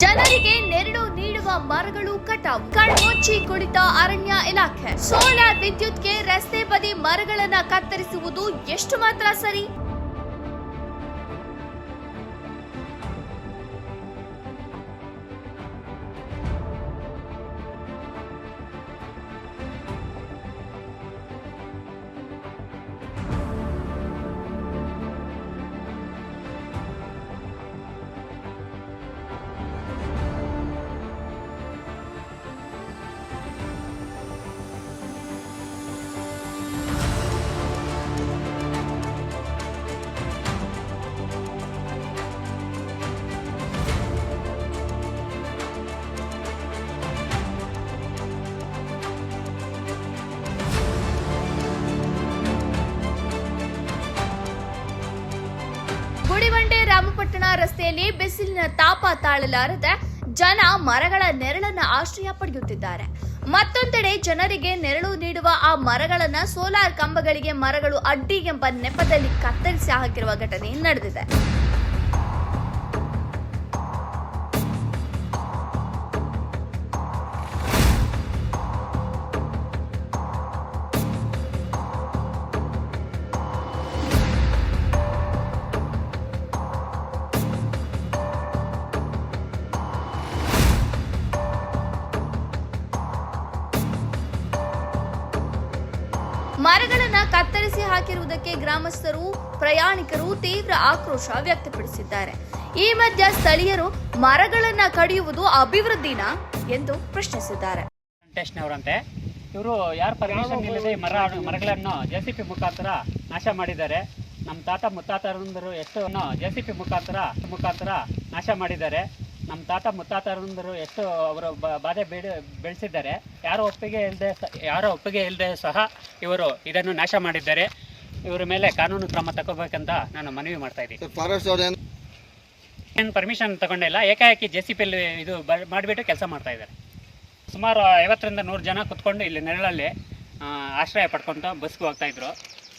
ಜನರಿಗೆ ನೆರಳು ನೀಡುವ ಮರಗಳು ಕಟಾವು, ಕಣ್ಮುಚ್ಚಿ ಕುಳಿತ ಅರಣ್ಯ ಇಲಾಖೆ. ಸೋಲಾರ್ ವಿದ್ಯುತ್ಗೆ ರಸ್ತೆ ಬದಿ ಮರಗಳನ್ನ ಕತ್ತರಿಸುವುದು ಎಷ್ಟು ಮಾತ್ರ ಸರಿ? ಗುಡಿಬಂಡೆ ರಾಮಪಟ್ಟಣ ರಸ್ತೆಯಲ್ಲಿ ಬಿಸಿಲಿನ ತಾಪ ತಾಳಲಾರದೆ ಜನ ಮರಗಳ ನೆರಳನ್ನ ಆಶ್ರಯ ಪಡೆಯುತ್ತಿದ್ದಾರೆ. ಮತ್ತೊಂದೆಡೆ ಜನರಿಗೆ ನೆರಳು ನೀಡುವ ಆ ಮರಗಳನ್ನ ಸೋಲಾರ್ ಕಂಬಗಳಿಗೆ ಮರಗಳು ಅಡ್ಡಿ ಎಂಬ ನೆಪದಲ್ಲಿ ಕತ್ತರಿಸಿ ಹಾಕಿರುವ ಘಟನೆ ನಡೆದಿದೆ. ಮರಗಳನ್ನ ಕತ್ತರಿಸಿ ಹಾಕಿರುವುದಕ್ಕೆ ಗ್ರಾಮಸ್ಥರು, ಪ್ರಯಾಣಿಕರು ತೀವ್ರ ಆಕ್ರೋಶ ವ್ಯಕ್ತಪಡಿಸಿದ್ದಾರೆ. ಈ ಮಧ್ಯ ಸ್ಥಳೀಯರು ಮರಗಳನ್ನ ಕಡಿಯುವುದು ಅಭಿವೃದ್ಧಿನಾ ಎಂದು ಪ್ರಶ್ನಿಸಿದ್ದಾರೆ. ಇವರು ಯಾರು ಪರ್ಮಿಷನ್ ಇಲ್ಲದೆ ಮರಗಳನ್ನು ಜೆಸಿಪಿ ಮುಖಾಂತರ ನಾಶ ಮಾಡಿದ್ದಾರೆ. ನಮ್ಮ ತಾತ ಮುತ್ತಾತರಂದರು ಎಷ್ಟು ಜೆಸಿಪಿ ಮುಖಾಂತರ ನಾಶ ಮಾಡಿದ್ದಾರೆ. ನಮ್ಮ ತಾತ ಮುತ್ತಾತರಂದರು ಎಷ್ಟು ಅವರು ಬಾಧೆ ಬೆಳೆಸಿದ್ದಾರೆ. ಯಾರೋ ಒಪ್ಪಿಗೆ ಇಲ್ಲದೆ ಸಹ ಇವರು ಇದನ್ನು ನಾಶ ಮಾಡಿದ್ದಾರೆ. ಇವರ ಮೇಲೆ ಕಾನೂನು ಕ್ರಮ ತಗೋಬೇಕಂತ ನಾನು ಮನವಿ ಮಾಡ್ತಾ ಇದ್ದೀನಿ. ಏನು ಪರ್ಮಿಷನ್ ತಗೊಂಡಿಲ್ಲ, ಏಕಾಏಕಿ ಜೆಸಿಪಿ ಇದು ಮಾಡಿಬಿಟ್ಟು ಕೆಲಸ ಮಾಡ್ತಾ ಇದ್ದಾರೆ. ಸುಮಾರು 50ರಿಂದ 100 ಜನ ಕುತ್ಕೊಂಡು ಇಲ್ಲಿ ನೆರಳಲ್ಲಿ ಆಶ್ರಯ ಪಡ್ಕೊಂತ ಬಸ್ಗೆ ಹೋಗ್ತಾ ಇದ್ರು.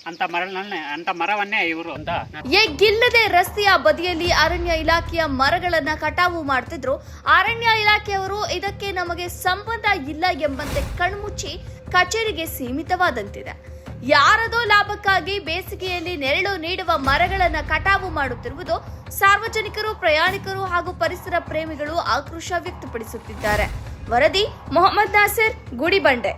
ಅಂತ ಮರವನ್ನೇ ಇವರು ಅಂತ ಎಗ್ಗಿಲ್ಲದೆ ರಸ್ತೆಯ ಬದಿಯಲ್ಲಿ ಅರಣ್ಯ ಇಲಾಖೆಯ ಮರಗಳನ್ನ ಕಟಾವು ಮಾಡ್ತಿದ್ರು. ಅರಣ್ಯ ಇಲಾಖೆಯವರು ಇದಕ್ಕೆ ನಮಗೆ ಸಂಬಂಧ ಇಲ್ಲ ಎಂಬಂತೆ ಕಣ್ಮುಚ್ಚಿ ಕಚೇರಿಗೆ ಸೀಮಿತವಾದಂತಿದೆ. ಯಾರದೋ ಲಾಭಕ್ಕಾಗಿ ಬೇಸಿಗೆಯಲ್ಲಿ ನೆರಳು ನೀಡುವ ಮರಗಳನ್ನ ಕಟಾವು ಮಾಡುತ್ತಿರುವುದು ಸಾರ್ವಜನಿಕರು, ಪ್ರಯಾಣಿಕರು ಹಾಗೂ ಪರಿಸರ ಪ್ರೇಮಿಗಳು ಆಕ್ರೋಶ ವ್ಯಕ್ತಪಡಿಸುತ್ತಿದ್ದಾರೆ. ವರದಿ ಮೊಹಮ್ಮದ್ ನಾಸಿರ್, ಗುಡಿಬಂಡೆ.